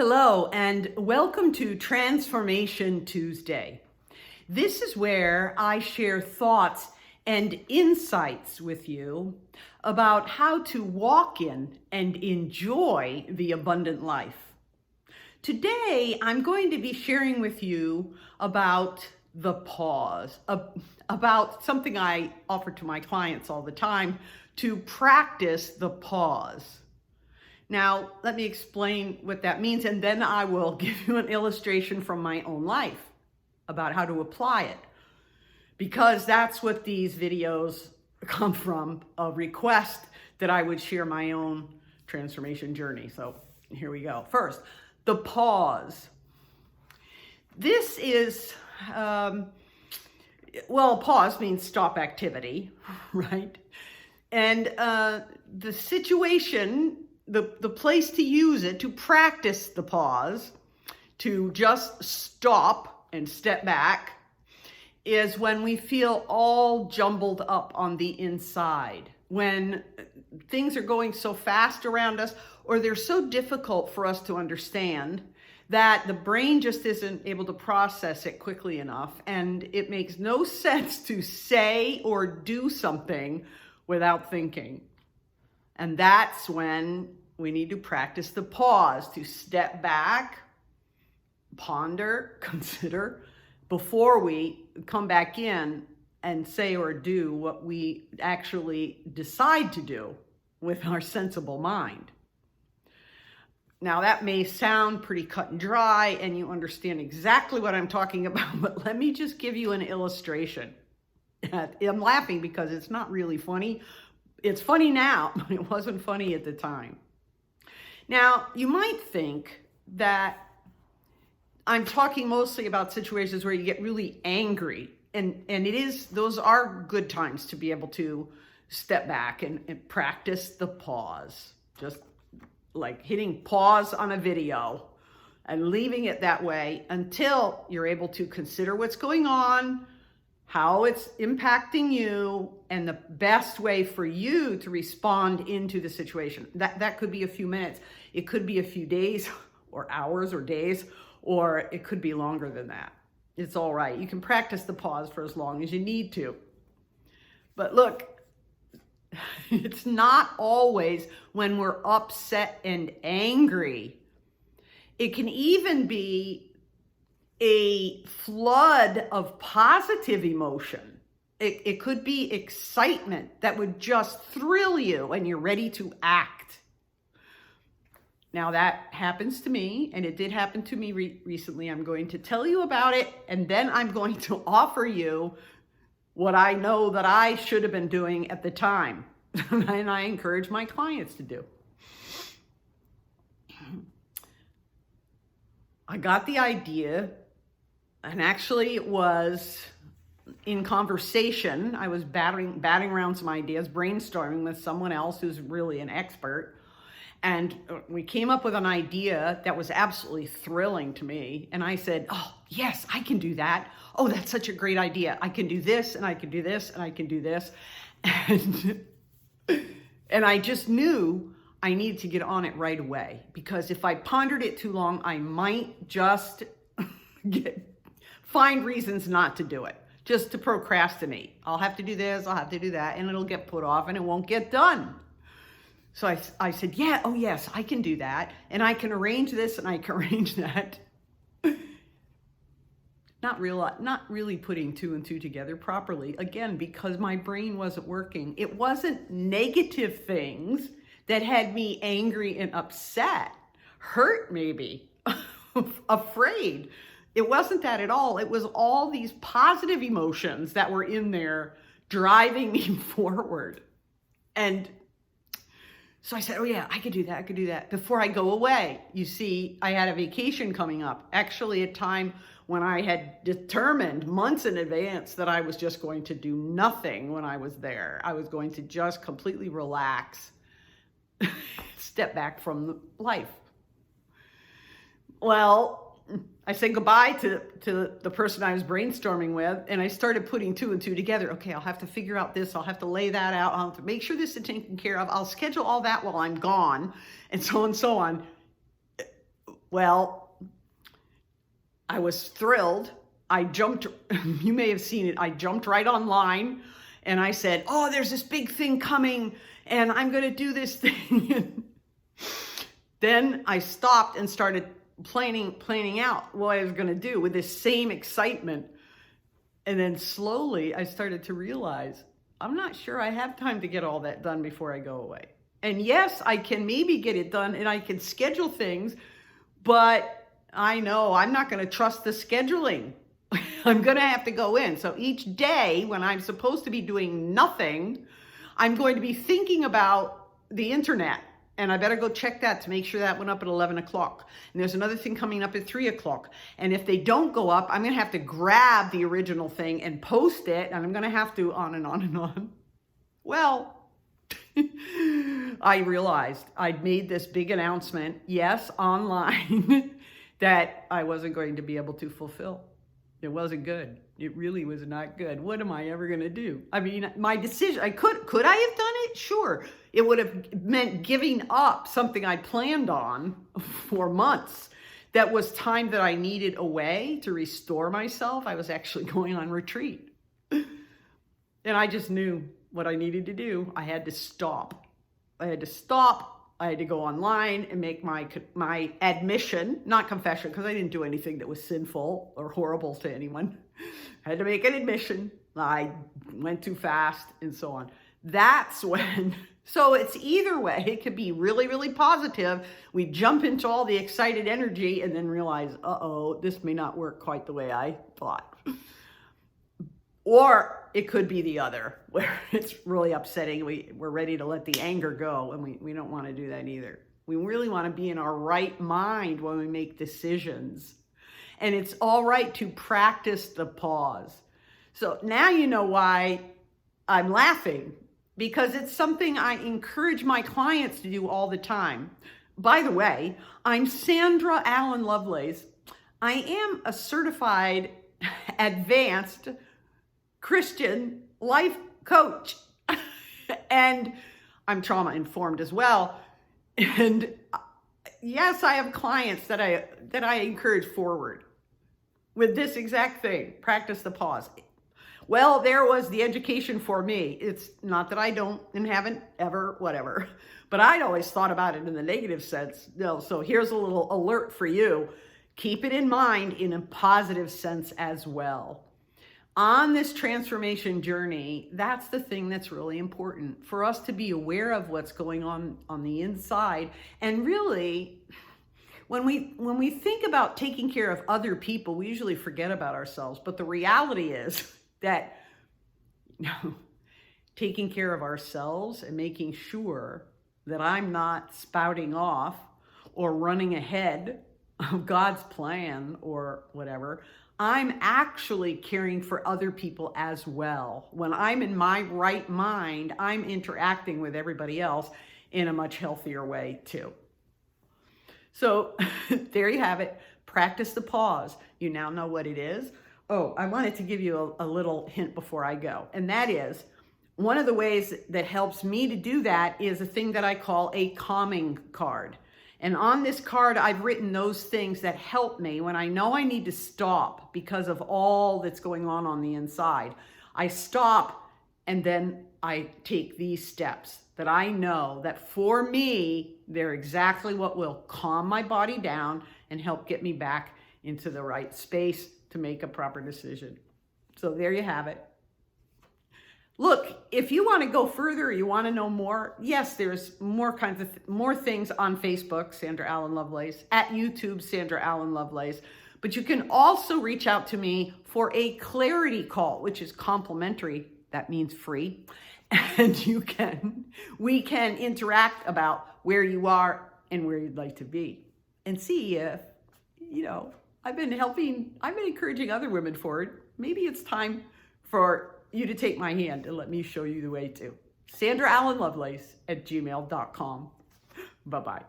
Hello, and welcome to Transformation Tuesday. This is where I share thoughts and insights with you about how to walk in and enjoy the abundant life. Today, I'm going to be sharing with you about the pause, about something I offer to my clients all the time, to practice the pause. Now, let me explain what that means, and then I will give you an illustration from my own life about how to apply it. Because that's what these videos come from, a request that I would share my own transformation journey. So here we go. First, the pause. This is, pause means stop activity, right? And the situation, the place to use it, to practice the pause, to just stop and step back, is when we feel all jumbled up on the inside, when things are going so fast around us, or they're so difficult for us to understand that the brain just isn't able to process it quickly enough, and it makes no sense to say or do something without thinking. And that's when we need to practice the pause, to step back, ponder, consider, before we come back in and say or do what we actually decide to do with our sensible mind. Now, that may sound pretty cut and dry, and you understand exactly what I'm talking about, but let me just give you an illustration. I'm laughing because it's not really funny. It's funny now, but it wasn't funny at the time. Now, you might think that I'm talking mostly about situations where you get really angry, and those are good times to be able to step back and practice the pause, just like hitting pause on a video and leaving it that way until you're able to consider what's going on, how it's impacting you, and the best way for you to respond into the situation. That could be a few minutes. It could be a few days or hours or days, or it could be longer than that. It's all right. You can practice the pause for as long as you need to. But look, it's not always when we're upset and angry. It can even be a flood of positive emotion. It could be excitement that would just thrill you and you're ready to act. Now, that happens to me, and it did happen to me recently. I'm going to tell you about it, and then I'm going to offer you what I know that I should have been doing at the time, and I encourage my clients to do. I got the idea, and actually it was in conversation. I was batting around some ideas, brainstorming with someone else who's really an expert. And we came up with an idea that was absolutely thrilling to me. And I said, oh, yes, I can do that. Oh, that's such a great idea. I can do this, and I can do this, and I can do this. And I just knew I needed to get on it right away, because if I pondered it too long, I might just find reasons not to do it, just to procrastinate. I'll have to do this, I'll have to do that, and it'll get put off and it won't get done. So I said, yeah, oh yes, I can do that. And I can arrange this and I can arrange that. Not really putting two and two together properly. Again, because my brain wasn't working. It wasn't negative things that had me angry and upset, hurt maybe, afraid. It wasn't that at all. It was all these positive emotions that were in there driving me forward. And so I said, oh yeah, I could do that before I go away. You see, I had a vacation coming up, actually a time when I had determined months in advance that I was just going to do nothing when I was there. I was going to just completely relax, step back from life. Well, I said goodbye to the person I was brainstorming with, and I started putting two and two together. Okay, I'll have to figure out this. I'll have to lay that out. I'll have to make sure this is taken care of. I'll schedule all that while I'm gone, and so on. Well, I was thrilled. I jumped, you may have seen it, I jumped right online and I said, oh, there's this big thing coming and I'm going to do this thing. Then I stopped and started planning out what I was going to do with this same excitement. And then slowly I started to realize, I'm not sure I have time to get all that done before I go away. And yes, I can maybe get it done and I can schedule things, but I know I'm not going to trust the scheduling. I'm going to have to go in. So each day when I'm supposed to be doing nothing, I'm going to be thinking about the internet. And I better go check that to make sure that went up at 11 o'clock. And there's another thing coming up at 3 o'clock. And if they don't go up, I'm going to have to grab the original thing and post it. And I'm going to have to on and on and on. Well, I realized I'd made this big announcement, yes, online, that I wasn't going to be able to fulfill. It wasn't good. It really was not good. What am I ever going to do? I mean, my decision, could I have done it? Sure. It would have meant giving up something I planned on for months. That was time that I needed away to restore myself. I was actually going on retreat. And I just knew what I needed to do. I had to stop. I had to go online and make my admission, not confession, because I didn't do anything that was sinful or horrible to anyone. I had to make an admission. I went too fast and so on. That's when, so it's either way. It could be really, really positive. We jump into all the excited energy and then realize, uh-oh, this may not work quite the way I thought. Or it could be the other, where it's really upsetting. We're ready to let the anger go, and we don't want to do that either. We really want to be in our right mind when we make decisions. And it's all right to practice the pause. So now you know why I'm laughing, because it's something I encourage my clients to do all the time. By the way, I'm Sandra Allen Lovelace. I am a certified advanced Christian life coach, and I'm trauma informed as well. And yes, I have clients that I encourage forward with this exact thing, practice the pause. Well, there was the education for me. It's not that I don't and haven't ever, whatever, but I'd always thought about it in the negative sense. No, so here's a little alert for you. Keep it in mind in a positive sense as well. On this transformation journey, that's the thing that's really important for us to be aware of what's going on the inside. And really, when we think about taking care of other people, we usually forget about ourselves. But the reality is that taking care of ourselves and making sure that I'm not spouting off or running ahead of God's plan or whatever, I'm actually caring for other people as well. When I'm in my right mind, I'm interacting with everybody else in a much healthier way too. So there you have it. Practice the pause. You now know what it is. Oh, I wanted to give you a little hint before I go. And that is, one of the ways that helps me to do that is a thing that I call a calming card. And on this card, I've written those things that help me when I know I need to stop because of all that's going on the inside. I stop and then I take these steps that I know that for me, they're exactly what will calm my body down and help get me back into the right space to make a proper decision. So there you have it. Look, if you want to go further, you want to know more, yes, there's more things on Facebook, Sandra Allen Lovelace, at YouTube, Sandra Allen Lovelace. But you can also reach out to me for a clarity call, which is complimentary. That means free. And we can interact about where you are and where you'd like to be and see if, I've been encouraging other women forward. Maybe it's time for you to take my hand and let me show you the way too. Sandra Allen Lovelace at gmail.com. Bye-bye.